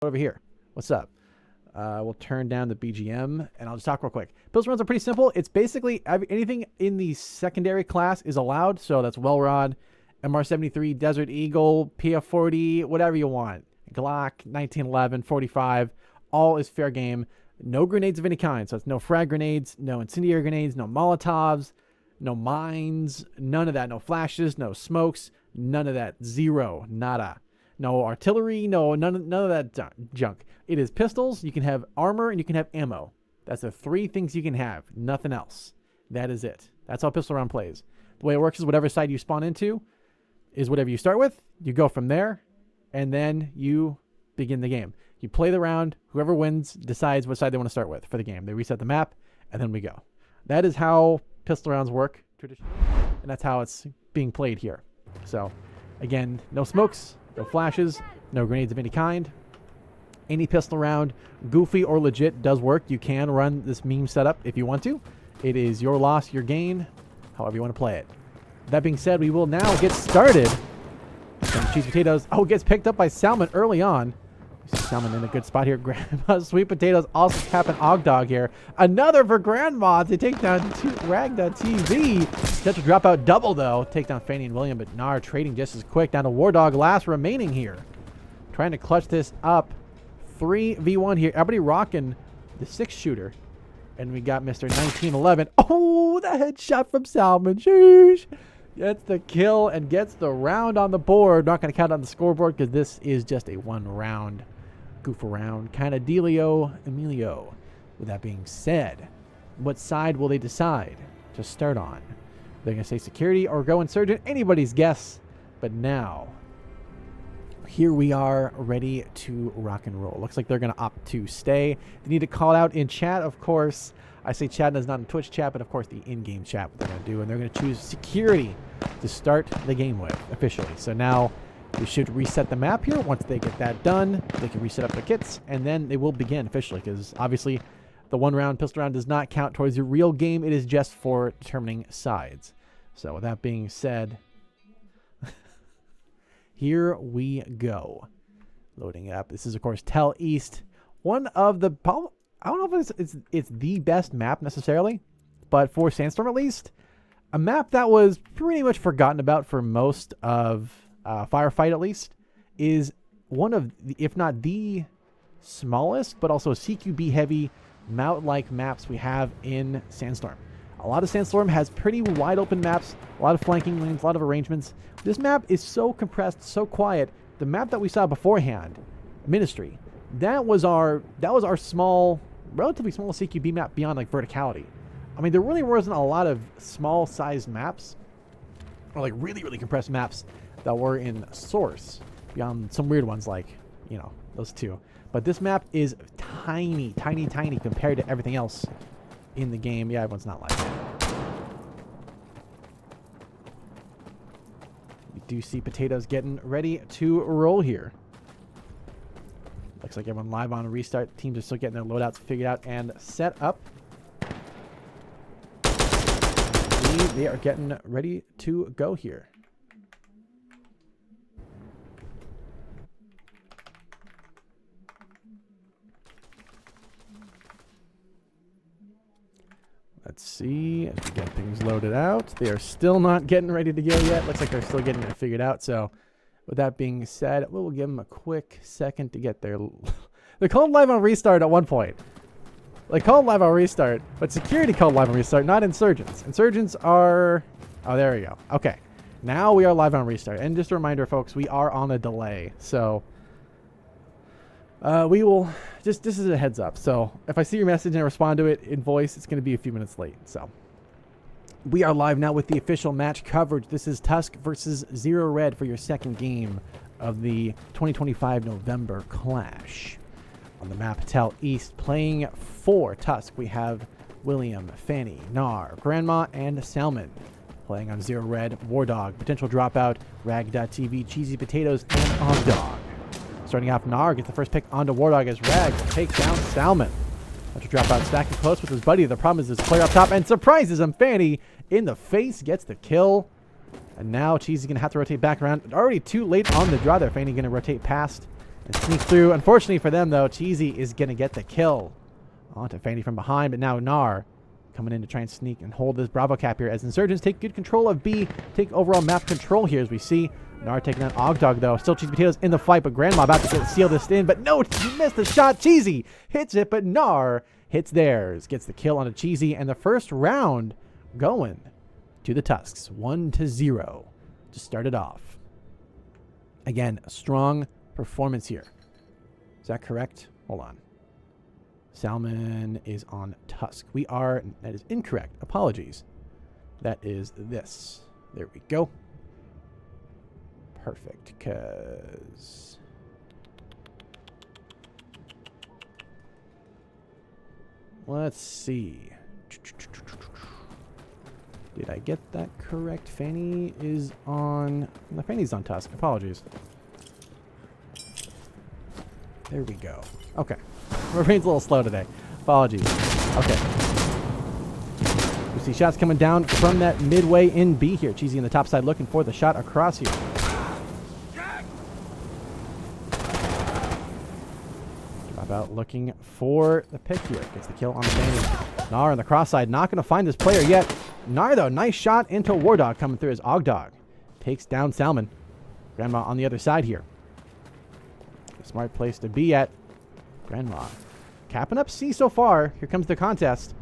over here. What's up? We'll turn down the BGM, and I'll just talk real quick. Pistol rounds are pretty simple. It's basically anything in the secondary class is allowed. So that's Well Rod, MR73, Desert Eagle, PF40, whatever you want. Glock, 1911, 45, all is fair game. No grenades of any kind. So it's no frag grenades, no incendiary grenades, no Molotovs, no mines, none of that. No flashes, no smokes, none of that. Zero, nada. No artillery, none of that junk. It is pistols. You can have armor and you can have ammo. That's the three things you can have. Nothing else. That is it. That's how pistol round plays. The way it works is whatever side you spawn into is whatever you start with. You go from there, and then you begin the game. You play the round. Whoever wins decides what side they want to start with for the game. They reset the map, and then we go. That is how pistol rounds work traditionally, and that's how it's being played here. So, again, no smokes. No flashes, no grenades of any kind. Any pistol round, goofy or legit, does work. You can run this meme setup if you want to. It is your loss, your gain, however you want to play it. That being said, we will now get started. Some cheese potatoes. Oh, it gets picked up by Salmon early on. Salmon in a good spot here. Grandma Sweet Potatoes also tapping Ogdog here. Another for Grandma to take down Rag.TV. Set to drop out double, though. Take down Fanny and William, but Nar trading just as quick. Down to War Dog, last remaining here. Trying to clutch this up. 3v1 here. Everybody rocking the 6-shooter. And we got Mr. 1911. Oh, the headshot from Salmon. Sheesh. Gets the kill and gets the round on the board. Not going to count on the scoreboard because this is just a one-round goof around kind of dealio Emilio. With that being said, what side will they decide to start on? They're going to say security or go insurgent. Anybody's guess. But now, here we are ready to rock and roll. Looks like they're going to opt to stay. They need to call out in chat, of course. I say chat is not in Twitch chat, but of course the in-game chat, what they're going to do. And they're going to choose security to start the game with officially. So now we should reset the map here. Once they get that done, they can reset up their kits, and then they will begin officially, because obviously the one-round pistol round does not count towards the real game. It is just for determining sides. So with that being said, here we go. Loading it up. This is, of course, Tell East. One of the... I don't know if it's the best map necessarily, but for Sandstorm at least, a map that was pretty much forgotten about for most of Firefight at least, is one of, if not the smallest, but also CQB heavy mount-like maps we have in Sandstorm. A lot of Sandstorm has pretty wide open maps, a lot of flanking lanes, a lot of arrangements. This map is so compressed, so quiet. The map that we saw beforehand, Ministry, that was our small, relatively small CQB map beyond like verticality. I mean, there really wasn't a lot of small sized maps or like really, really compressed maps that were in Source beyond some weird ones like, you know, those two. But this map is tiny, tiny, tiny compared to everything else in the game. Yeah, everyone's not like that. We do see Potatoes getting ready to roll here. Looks like everyone live on restart. Teams are still getting their loadouts figured out and set up. They are getting ready to go here. Let's see as we get things loaded out. They are still not getting ready to go yet. Looks like they're still getting it figured out. So with that being said, we'll give them a quick second to get their... They're called live on restart at one point. They called live on restart, but security called live on restart, not insurgents. Insurgents are... Oh, there we go. Okay. Now we are live on restart. And just a reminder, folks, we are on a delay. So we will... Just this is a heads up. So if I see your message and I respond to it in voice, it's going to be a few minutes late. So we are live now with the official match coverage. This is Tusk versus Zero Red for your second game of the 2025 November Clash. On the map, Tell East. Playing for Tusk, we have William, Fanny, Nar, Grandma, and Salmon. Playing on Zero Red, War Dog, Potential Dropout, Rag.TV, Cheesy Potatoes, and Ogdog. Starting off, Nar gets the first pick onto War Dog as Rag will take down Salmon. Potential Dropout stacking close with his buddy. The problem is this player up top and surprises him. Fanny in the face gets the kill. And now Cheesy's going to have to rotate back around. Already too late on the draw there. Fanny going to rotate past And sneak through. Unfortunately for them, though, Cheesy is going to get the kill. Onto Fanny from behind, but now Gnar coming in to try and sneak and hold this Bravo cap here as Insurgents take good control of B, take overall map control here as we see. Gnar taking on Ogdog, though. Still Cheesy Potatoes in the fight, but Grandma about to seal this in. But no, he missed the shot. Cheesy hits it, but Gnar hits theirs. Gets the kill onto Cheesy, and the first round going to the Tusks. 1-0 to start it off. Again, a strong performance here. Is that correct? Hold on. Salmon is on Tusk. That is incorrect. Apologies. That is this. There we go. Perfect, because let's see. Did I get that correct? Fanny's on Tusk. Apologies. There we go. Okay. My brain's a little slow today. Apologies. Okay. We see shots coming down from that midway in B here. Cheesy on the top side looking for the shot across here. Drop out looking for the pick here. Gets the kill on the Fanny. Gnar on the cross side. Not going to find this player yet. Gnar, though. Nice shot into War Dog coming through as Ogdog takes down Salmon. Grandma on the other side here. A smart place to be at. Grandma capping up C so far. Here comes the contest.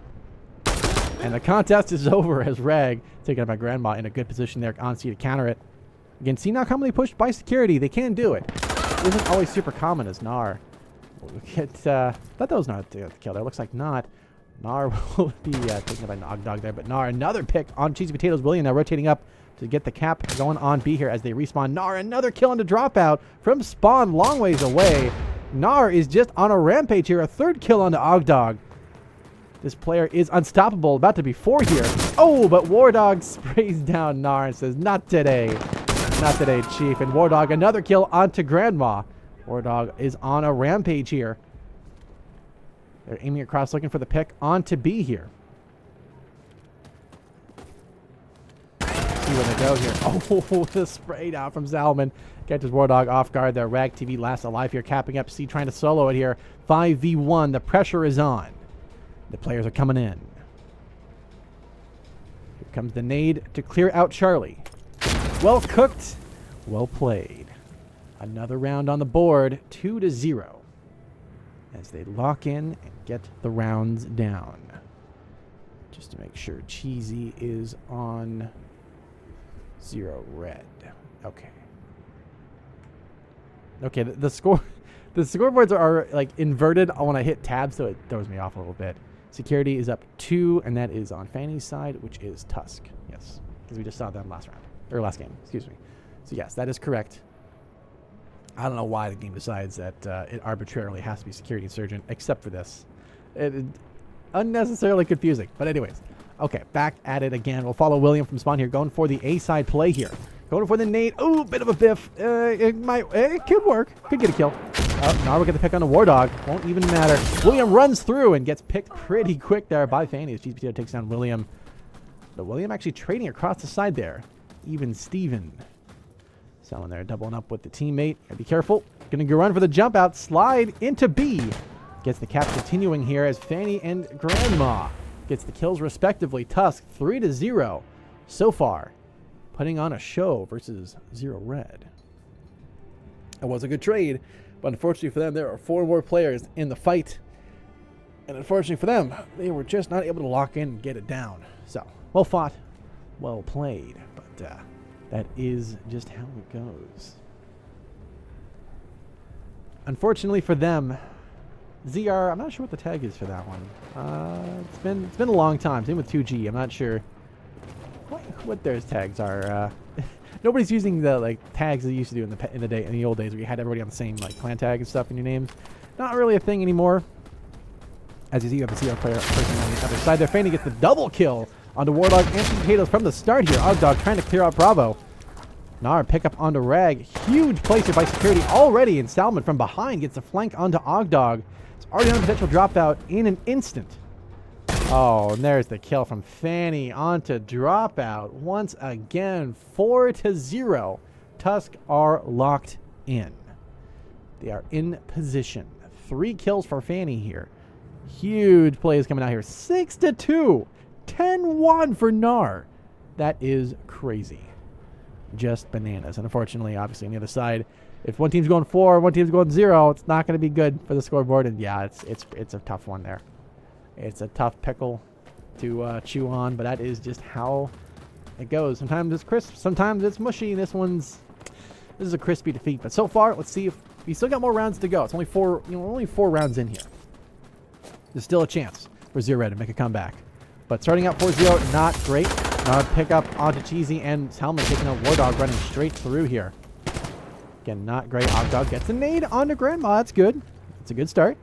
And the contest is over as Rag taken up by Grandma in a good position there on C to counter it. Again, C not commonly pushed by security. They can do it. It isn't always super common as Gnar. We'll get, thought that was not the kill there. Looks like not. Gnar will be taken up by Ogdog there. But Gnar, another pick on Cheesy Potatoes. William now rotating up to get the cap going on B here as they respawn. Gnar, another kill into dropout from spawn long ways away. Gnar is just on a rampage here. A third kill onto Ogdog. This player is unstoppable. About to be 4 here. Oh, but War Dog sprays down Gnar and says, not today. Not today, Chief. And War Dog, another kill onto Grandma. War Dog is on a rampage here. They're aiming across, looking for the pick onto B here. See where they go here. Oh, the spray down from Salmon. Catches War Dog off guard there. Rag TV last alive here, capping up C, trying to solo it here. 5v1. The pressure is on. The players are coming in. Here comes the nade to clear out Charlie. Well cooked. Well played. Another round on the board. 2-0. As they lock in and get the rounds down. Just to make sure Cheesy is on 0 red. Okay. Okay, the scoreboards are like inverted when I hit tab, so it throws me off a little bit. Security is up 2, and that is on Fanny's side, which is Tusk. Yes, because we just saw them last game. Excuse me. So yes, that is correct. I don't know why the game decides that it arbitrarily has to be Security Insurgent, except for this. It unnecessarily confusing. But anyways, okay, back at it again. We'll follow William from spawn here, going for the A side play here. Going for the nade. Ooh, bit of a biff. It could work. Could get a kill. Now we're going to pick on the War Dog. Won't even matter. William runs through and gets picked pretty quick there by Fanny as GPTO takes down William. But William actually trading across the side there. Even Steven. Someone there doubling up with the teammate. Gotta be careful. Gonna go run for the jump out. Slide into B. Gets the cap continuing here as Fanny and Grandma gets the kills respectively. Tusk 3-0 so far. Putting on a show versus 0 red. It was a good trade, but unfortunately for them, there are 4 more players in the fight. And unfortunately for them, they were just not able to lock in and get it down. So, well fought, well played, but that is just how it goes. Unfortunately for them, ZR, I'm not sure what the tag is for that one. It's been a long time. Same with 2G. I'm not sure what their tags are. Nobody's using the like tags they used to do in the old days where you had everybody on the same like clan tag and stuff in your names. Not really a thing anymore. As you see, you have a CR player person on the other side there. Fanny gets the double kill onto War Dog and Potatoes from the start here. Ogdog trying to clear out Bravo. Gnar pick up onto Rag. Huge place here by security already, and Salmon from behind gets a flank onto Ogdog. It's already on a potential dropout in an instant. Oh, and there's the kill from Fanny onto dropout. Once again, 4-0. Tusk are locked in. They are in position. 3 kills for Fanny here. Huge plays coming out here. 6-2. 10-1 for Nar. That is crazy. Just bananas. And unfortunately, obviously, on the other side, if one team's going 4, one team's going 0, it's not going to be good for the scoreboard. And yeah, it's a tough one there. It's a tough pickle to chew on, but that is just how it goes. Sometimes it's crisp, sometimes it's mushy. This is a crispy defeat. But so far, let's see if we still got more rounds to go. It's only 4, only 4 rounds in here. There's still a chance for Zero Red to make a comeback. But starting out 4-0, not great. Pick up onto Cheesy and Salmon taking a War Dog running straight through here. Again, not great. Ogdog gets a nade onto Grandma. That's good. It's a good start.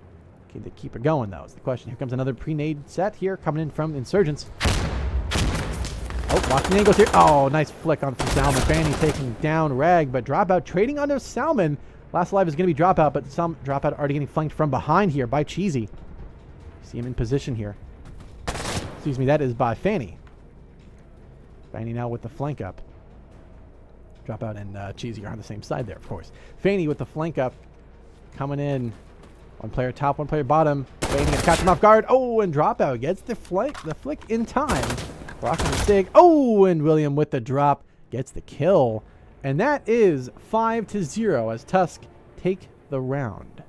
Okay, they keep it going, though, is the question. Here comes another pre-nade set here coming in from Insurgents. Oh, watching angles here. Oh, nice flick on from Salmon. Fanny taking down Rag, but Dropout trading onto Salmon. Last alive is going to be Dropout, but some Dropout already getting flanked from behind here by Cheesy. See him in position here. Excuse me, that is by Fanny. Fanny now with the flank up. Dropout and Cheesy are on the same side there, of course. Fanny with the flank up. Coming in. One player top, one player bottom. Fanny gonna catch him off guard. Oh, and Dropout gets the flick in time. Rocking the Sig. Oh, and William with the drop gets the kill. And that is 5-0 as Tusk take the round.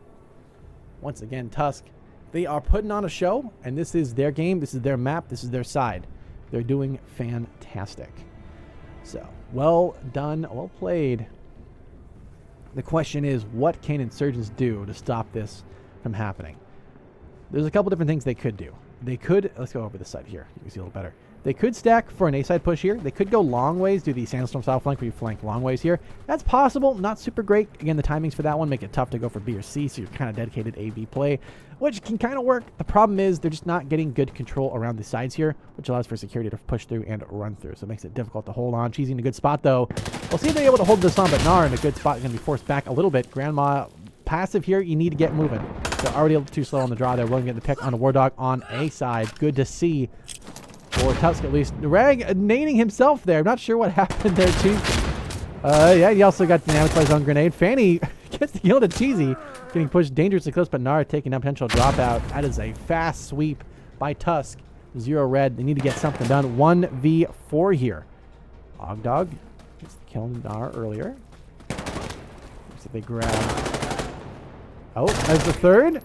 Once again, Tusk, they are putting on a show, and this is their game, this is their map, this is their side. They're doing fantastic. So, well done, well played. The question is, what can Insurgents do to stop this from happening? There's a couple different things they could do. They could, let's go over the side here, you can see a little better. They could stack for an A-side push here. They could go long ways, do the Sandstorm style flank where you flank long ways here. That's possible, not super great. Again, the timings for that one make it tough to go for B or C, so you're kind of dedicated A-B play, which can kind of work. The problem is they're just not getting good control around the sides here, which allows for security to push through and run through, so it makes it difficult to hold on. Cheesy in a good spot, though. We'll see if they're able to hold this on, but Nar in a good spot, going to be forced back a little bit. Grandma passive here, you need to get moving. So already a little too slow on the draw there. William getting the pick on the War Dog on A side. Good to see. For Tusk, at least. Rag nading himself there. I'm not sure what happened there, too. Yeah, he also got dynamiced by his own grenade. Fanny gets the kill to Cheesy. Getting pushed dangerously close, but Nara taking down potential dropout. That is a fast sweep by Tusk. 0 red. They need to get something done. 1v4 here. Ogdog gets the kill on Nara earlier. Looks like they grab. Oh, there's the third.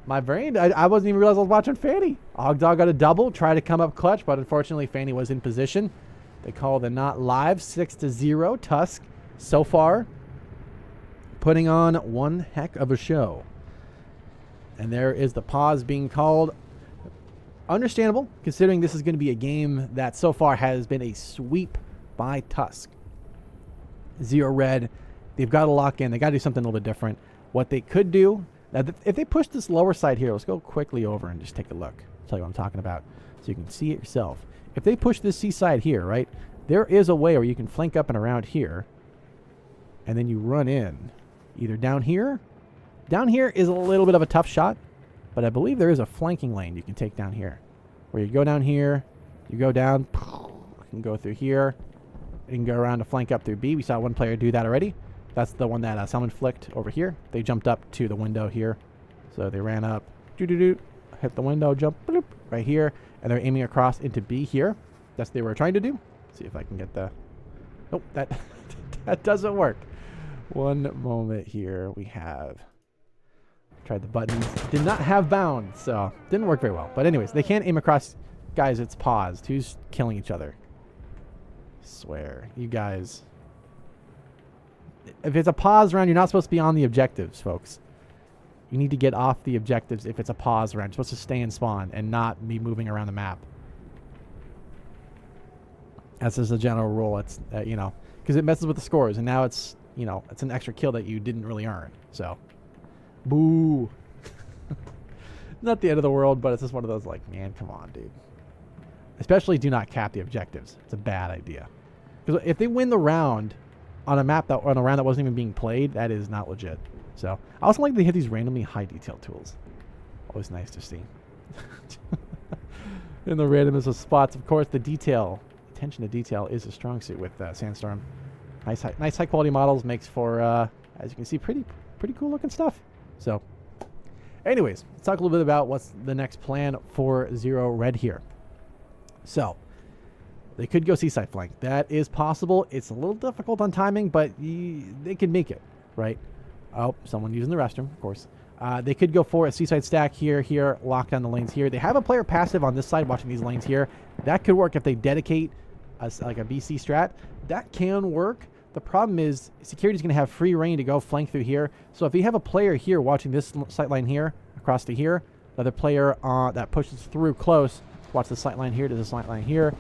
My brain, I wasn't even realize I was watching Fanny. Ogdog got a double, tried to come up clutch, but unfortunately Fanny was in position. They call the not live 6-0. Tusk, so far, putting on one heck of a show. And there is the pause being called. Understandable, considering this is going to be a game that so far has been a sweep by Tusk. 0 red. They've got to lock in. They got to do something a little bit different. What they could do. Now, if they push this lower side here, let's go quickly over and just take a look. I'll tell you what I'm talking about so you can see it yourself. If they push this C side here, right, there is a way where you can flank up and around here, and then you run in either down here. Down here is a little bit of a tough shot, but I believe there is a flanking lane you can take down here, where you go down here, you go down, you can go through here, you can go around to flank up through B. We saw one player do that already. That's the one that someone flicked over here. They jumped up to the window here. So they ran up, hit the window, jump, bloop, right here. And they're aiming across into B here. That's what they were trying to do. See if I can get the... Nope, that doesn't work. One moment here. We have... Tried the buttons. Did not have bound, so didn't work very well. But anyways, they can't aim across... Guys, it's paused. Who's killing each other? I swear. You guys... If it's a pause round, you're not supposed to be on the objectives, folks. You need to get off the objectives if it's a pause round. You're supposed to stay in spawn and not be moving around the map. That's just a general rule. It's, you know, because it messes with the scores. And now it's, you know, it's an extra kill that you didn't really earn. So, boo. Not the end of the world, but it's just one of those like, man, come on, dude. Especially do not cap the objectives. It's a bad idea. Because if they win the round... on a map that on a round that wasn't even being played, that is not legit. So I also like they hit these randomly high detail tools. Always nice to see. In the randomness of spots, of course, the detail, attention to detail is a strong suit with Sandstorm. Nice high quality models makes for As you can see, pretty cool looking stuff. So, anyways, let's talk a little bit about what's the next plan for Zero Red here. So, they could go seaside flank. That is possible. It's a little difficult on timing, but they can make it, right? Oh, someone using the restroom, of course. They could go for a seaside stack here, lock down the lanes here. They have a player passive on this side watching these lanes here. That could work if they dedicate like a BC strat. That can work. The problem is security's going to have free reign to go flank through here. So if you have a player here watching this sight line here, across to here, another player that pushes through close, watch the sight line here to the sight line here.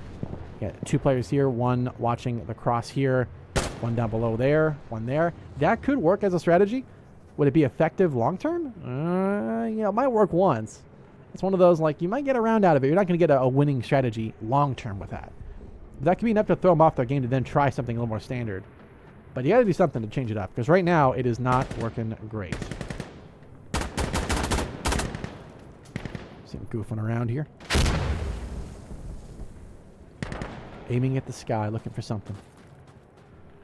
Yeah, 2 players here, 1 watching the cross here, 1 down below there, 1 there. That could work as a strategy. Would it be effective long term? It might work once. It's one of those, like, you might get a round out of it. You're not going to get a winning strategy long term with that. That could be enough to throw them off their game to then try something a little more standard. But you got to do something to change it up, because right now it is not working great. See him goofing around here. Aiming at the sky, looking for something.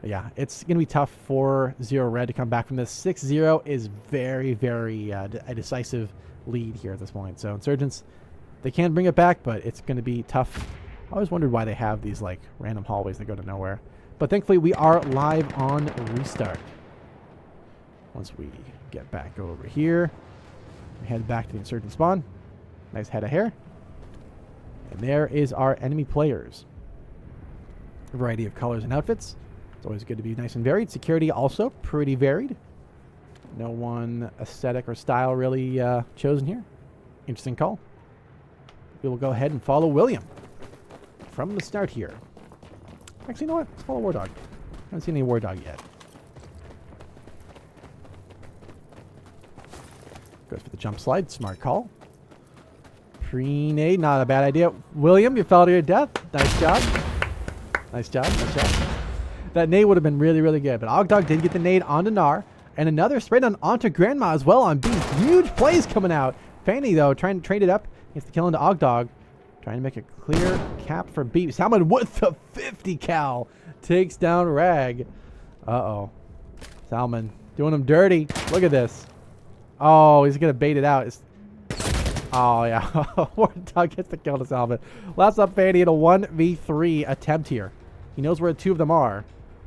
But yeah, it's going to be tough for Zero Red to come back from this. 6-0 is very, very a decisive lead here at this point. So Insurgents, they can bring it back, but it's going to be tough. I always wondered why they have these like random hallways that go to nowhere. But thankfully, we are live on restart. Once we get back over here, we head back to the Insurgent spawn. Nice head of hair. And there is our enemy players. A variety of colors and outfits. It's always good to be nice and varied. Security also pretty varied. No one aesthetic or style really chosen here. Interesting call. We will go ahead and follow William from the start here. Actually, you know what? Let's follow War Dog. I haven't seen any War Dog yet. Goes for the jump slide. Smart call. Pre-nade. Not a bad idea. William, you fell to your death. Nice job. Nice job. Nice job. That nade would have been really, really good. But Ogdog did get the nade onto Nar. And another spray down onto Grandma as well on B. Huge plays coming out. Fanny, though, trying to trade it up. Gets the kill into Ogdog. Trying to make a clear cap for B. Salmon with the 50 cal. Takes down Rag. Uh-oh. Salmon doing him dirty. Look at this. Oh, he's going to bait it out. Oh, yeah. War Dog gets the kill to Salmon. Last up, Fanny in a 1v3 attempt here. He knows where 2 of them are.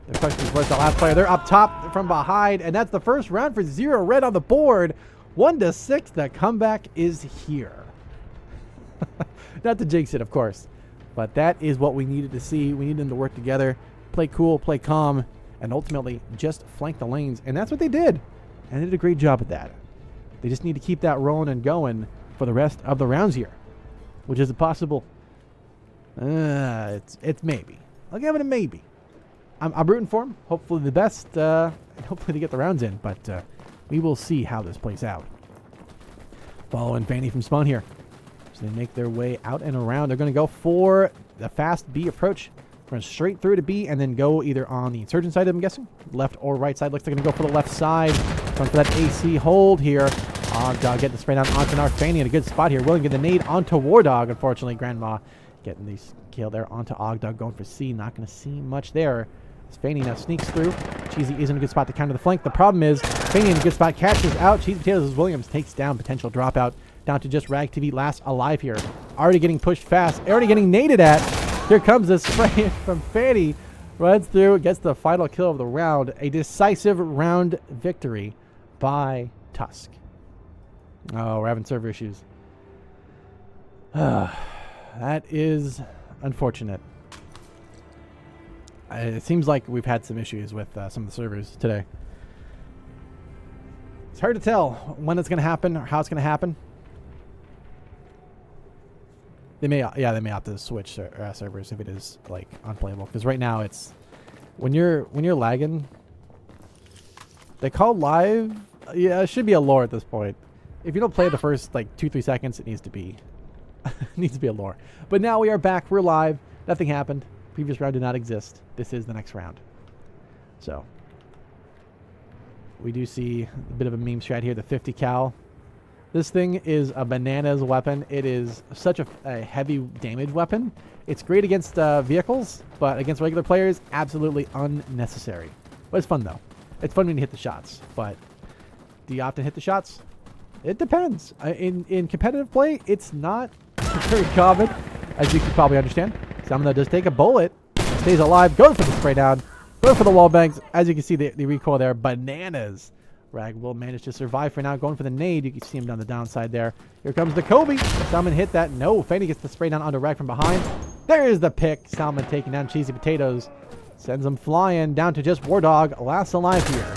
The question is, where's the last player? They're up top from behind, and that's the first round for Zero Red on the board. 1-6. The comeback is here. Not to jinx it, of course, but that is what we needed to see. We needed them to work together, play cool, play calm, and ultimately just flank the lanes. And that's what they did, and they did a great job at that. They just need to keep that rolling and going for the rest of the rounds here, which is possible. It's maybe. I'll give it a maybe. I'm rooting for them. Hopefully the best, and hopefully they get the rounds in, but we will see how this plays out. Following Fanny from spawn here. So they make their way out and around. They're going to go for the fast B approach. Run straight through to B and then go either on the Insurgent side, I'm guessing. Left or right side. Looks like they're going to go for the left side. Going for that AC hold here. Ogdog getting the spray down onto Nar. Fanny in a good spot here. Willing to get the nade onto War Dog. Unfortunately, Grandma getting the kill there onto Ogdog. Going for C. Not going to see much there. As Fanny now sneaks through. Cheesy is in a good spot to counter the flank. The problem is Fanny in a good spot catches out. Cheesy Potatoes as Williams takes down potential dropout. Down to just Rag TV last alive here. Already getting pushed fast. Already getting naded at. Here comes the spray from Fanny. Runs through. Gets the final kill of the round. A decisive round victory by Tusk. Oh, we're having server issues. That is unfortunate. It seems like we've had some issues with some of the servers today. It's hard to tell when it's going to happen or how it's going to happen. They may have to switch servers if it is like unplayable. Because right now it's when you're lagging. They call live. Yeah, it should be a lore at this point. If you don't play the first like 2-3 seconds, it needs to be a lore. But now we are back. We're live. Nothing happened. Previous round did not exist. This is the next round. So we do see a bit of a meme strat here. The 50 cal. This thing is a bananas weapon. It is such a heavy damage weapon. It's great against vehicles, but against regular players, absolutely unnecessary. But it's fun, though. It's fun when you hit the shots, but do you often hit the shots? It depends. In competitive play, it's not very common, as you can probably understand. Someone that does take a bullet, stays alive, goes for the spray down, goes for the wall bangs. As you can see, the recoil there, bananas. Rag will manage to survive for now, going for the nade. You can see him down the downside there. Here comes the Kobe. Salmon hit that. No, Fanny gets the spray down onto Rag from behind. There is the pick. Salmon taking down Cheesy Potatoes. Sends him flying down to just War Dog, last alive here.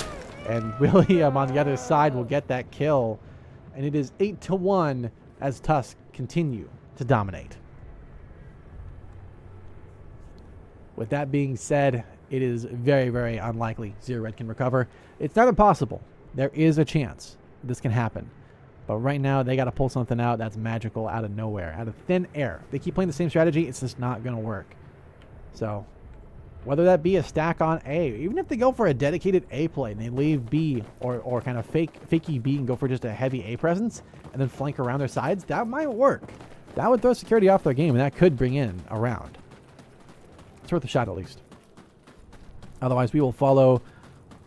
And William on the other side will get that kill. And it is 8-1 as Tusk continue to dominate. With that being said, it is very, very unlikely Zero Red can recover. It's not impossible. There is a chance this can happen. But right now, they got to pull something out that's magical out of nowhere, out of thin air. They keep playing the same strategy, it's just not going to work. So, whether that be a stack on A, even if they go for a dedicated A play and they leave B or kind of fakey B and go for just a heavy A presence and then flank around their sides, that might work. That would throw security off their game, and that could bring in a round. It's worth a shot at least. Otherwise, we will follow,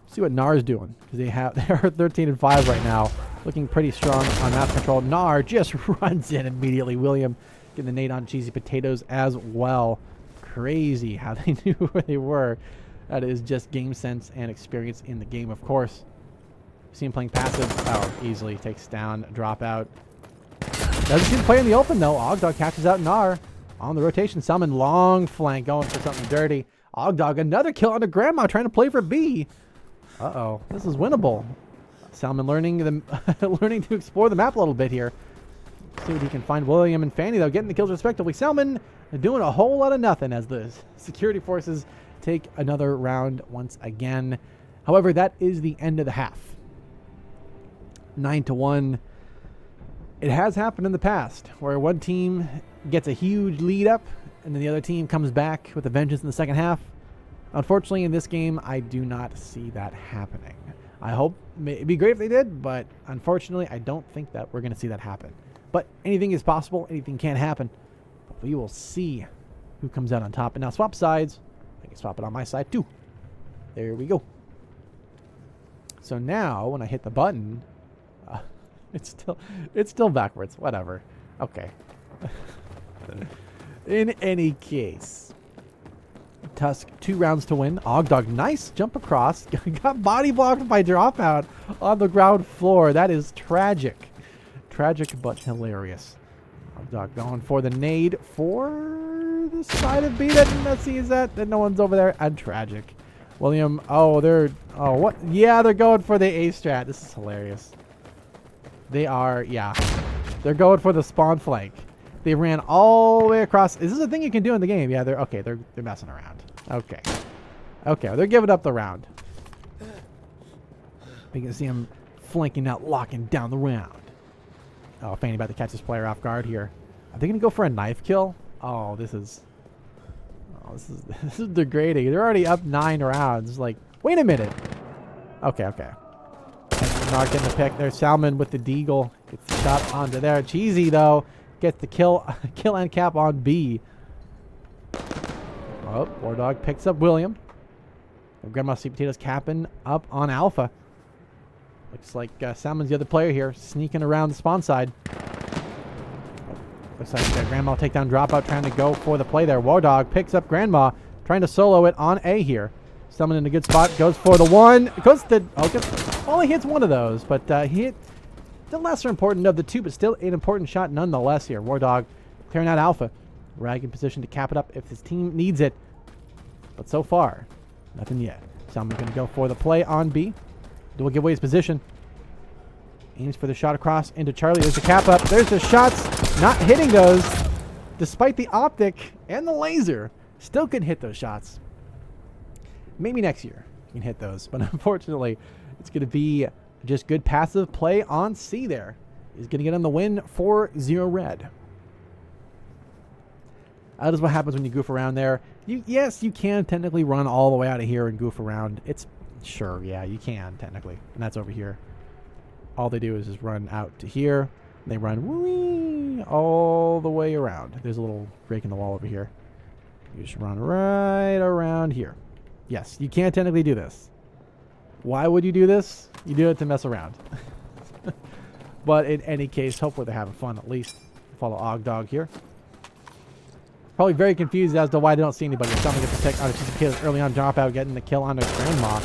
see what Nar is doing, because they're 13-5 right now, looking pretty strong on map control. Nar just runs in immediately. William getting the nade on Cheesy Potatoes as well. Crazy how they knew where they were. That is just game sense and experience in the game, of course. See him playing passive. Oh, easily takes down, dropout. Doesn't seem to play in the open though. Ogdog catches out Nar on the rotation. Salmon long flank going for something dirty. Ogdog another kill on the Grandma trying to play for B. Uh-oh, this is winnable. Salmon learning to explore the map a little bit here. See what he can find. William and Fanny though getting the kills respectively. Salmon doing a whole lot of nothing as the security forces take another round once again. However, that is the end of the half. 9-1. It has happened in the past where one team gets a huge lead up and then the other team comes back with a vengeance in the second half. Unfortunately, in this game, I do not see that happening. I hope it'd be great if they did, but unfortunately, I don't think that we're going to see that happen. But anything is possible. Anything can happen. But we will see who comes out on top. And now swap sides. I can swap it on my side too. There we go. So now when I hit the button, it's still backwards. Whatever. Okay. In any case, Tusk 2 rounds to win. Ogdog, nice jump across. Got body blocked by Dropout on the ground floor. That is tragic. Tragic but hilarious. Ogdog going for the nade for the side of B. That sees that. Then no one's over there. And tragic. William, what? Yeah, they're going for the A strat. This is hilarious. They are, yeah. They're going for the spawn flank. They ran all the way across. Is this a thing you can do in the game? Yeah, they're messing around. Okay. Okay, they're giving up the round. You can see him flanking out, locking down the round. Oh, Fanny about to catch this player off guard here. Are they going to go for a knife kill? Oh, this is degrading. They're already up 9 rounds. Like, wait a minute. Okay. Not getting the pick. There's Salmon with the deagle. Gets the shot onto there. Cheesy, though. Gets the kill and cap on B. Oh, War Dog picks up William. Grandma Sweet Potatoes capping up on Alpha. Looks like Salmon's the other player here, sneaking around the spawn side. Looks like Grandma will take down Dropout, trying to go for the play there. War Dog picks up Grandma, trying to solo it on A here. Salmon in a good spot, goes for the one. Only hits one of those, but he hit the lesser important of the two, but still an important shot nonetheless here. War Dog clearing out Alpha. Rag in position to cap it up if his team needs it. But so far, nothing yet. Salmon's going to go for the play on B. Dual give away his position. Aims for the shot across into Charlie. There's the cap up. There's the shots. Not hitting those. Despite the optic and the laser. Still can hit those shots. Maybe next year you can hit those. But unfortunately, it's going to be just good passive play on C there. He's going to get on the win for Zero Red. That is what happens when you goof around there. Yes, you can technically run all the way out of here and goof around. Sure, yeah, you can technically. And that's over here. All they do is just run out to here. They run whee, all the way around. There's a little break in the wall over here. You just run right around here. Yes, you can technically do this. Why would you do this? You do it to mess around. But in any case, hopefully they're having fun at least. Follow Ogdog here. Probably very confused as to why they don't see anybody. Someone gets the pick on a piece of kills early on dropout, getting the kill on their grandma.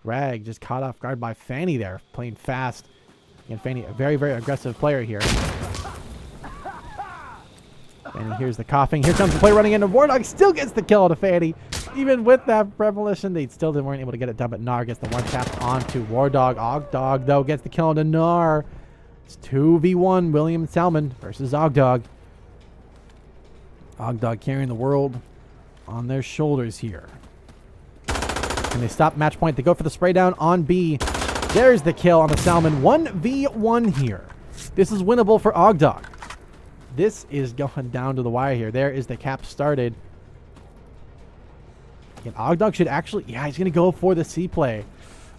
Rag just caught off guard by Fanny there, playing fast. And Fanny, a very, very aggressive player here. Fanny here's the coughing. Here comes the play running in, and Wardog still gets the kill to Fanny. Even with that premonition, they still weren't able to get it done, but Nar gets the one tap onto Wardog. Ogdog, though, gets the kill onto Nar. It's 2v1, William Salmon versus Ogdog. Ogdog carrying the world on their shoulders here. And they stop match point. They go for the spray down on B. There's the kill on the Salmon. 1v1 here. This is winnable for Ogdog. This is going down to the wire here. There is the cap started. And Ogdog should actually... Yeah, he's going to go for the C play.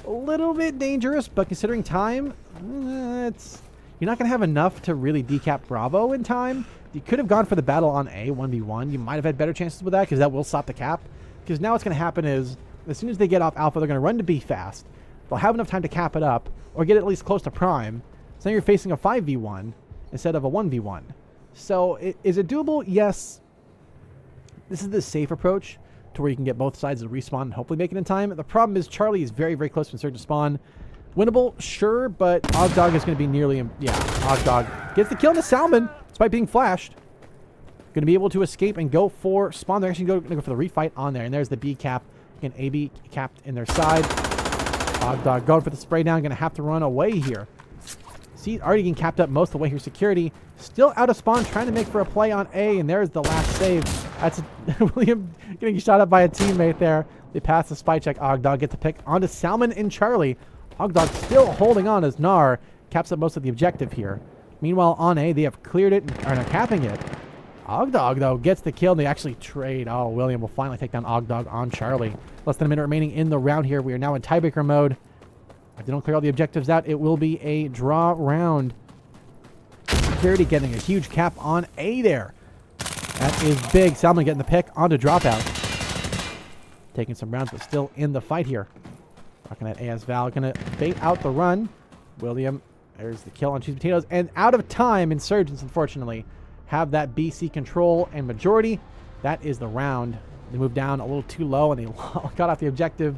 A little bit dangerous, but considering time, it's... You're not going to have enough to really decap Bravo in time. You could have gone for the battle on A, 1v1. You might have had better chances with that because that will stop the cap. Because now what's going to happen is, as soon as they get off Alpha, they're going to run to B fast. They'll have enough time to cap it up or get at least close to Prime. So now you're facing a 5v1 instead of a 1v1. So is it doable? Yes. This is the safe approach to where you can get both sides to respawn and hopefully make it in time. The problem is Charlie is very, very close to Insurgent spawn. Winnable, sure, but Ogdog is going to be nearly... Yeah, Ogdog gets the kill on the Salmon despite being flashed. Going to be able to escape and go for spawn. They're actually going to go for the refight on there. And there's the B cap. Again, AB capped in their side. Ogdog going for the spray down. Going to have to run away here. See, already getting capped up most of the way here. Security still out of spawn, trying to make for a play on A. And there's the last save. That's William getting shot up by a teammate there. They pass the spy check. Ogdog gets the pick onto Salmon and Charlie. Ogdog still holding on as Nar caps up most of the objective here. Meanwhile, on A, they have cleared it and are capping it. Ogdog, though, gets the kill. And they actually trade. Oh, William will finally take down Ogdog on Charlie. Less than a minute remaining in the round here. We are now in tiebreaker mode. If they don't clear all the objectives out, it will be a draw round. Security getting a huge cap on A there. That is big. Salmon getting the pick onto dropout. Taking some rounds, but still in the fight here. Rocking at AS Val. Going to bait out the run. William, there's the kill on Cheese Potatoes. And out of time, Insurgents, unfortunately, have that BC control and majority. That is the round. They moved down a little too low, and they got off the objective.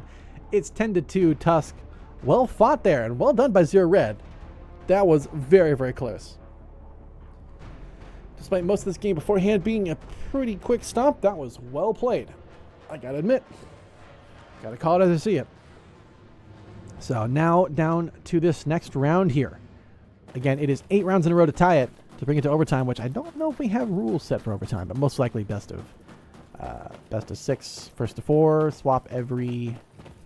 It's 10-2, Tusk. Well fought there, and well done by Zero Red. That was very, very close. Despite most of this game beforehand being a pretty quick stomp, that was well played. I gotta admit. Gotta call it as I see it. So now down to this next round here. Again, it is 8 rounds in a row to tie it, to bring it to overtime, which I don't know if we have rules set for overtime, but most likely best of 6, first to 4, swap every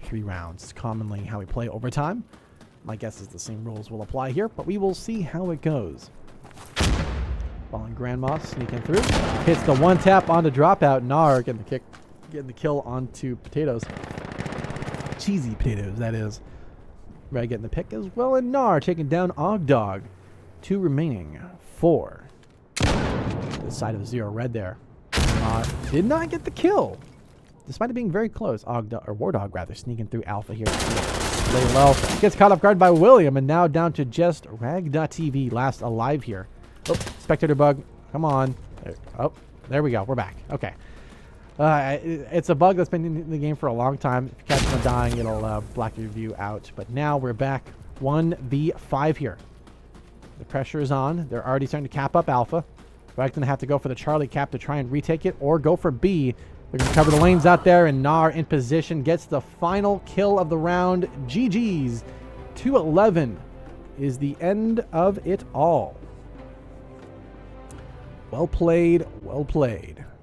3 rounds. It's commonly how we play overtime. My guess is the same rules will apply here, but we will see how it goes. Falling Grandma sneaking through. Hits the one tap onto dropout. Nar getting the kill onto Potatoes. Cheesy Potatoes, that is. Red getting the pick as well, and Nar taking down Ogdog. 2 remaining for the side of Zero Red there. Did not get the kill, despite it being very close. Wardog rather, sneaking through Alpha here. Lay low. Gets caught off guard by William, and now down to just Rag.TV, last alive here. Oh, spectator bug. Come on. There we go. We're back. Okay. It's a bug that's been in the game for a long time. If you catch them dying, it'll black your view out. But now we're back 1v5 here. The pressure is on. They're already starting to cap up Alpha. Rag's going to have to go for the Charlie cap to try and retake it, or go for B. They're going to cover the lanes out there, and Nar in position gets the final kill of the round. GG's. 2-11 is the end of it all. Well played, well played.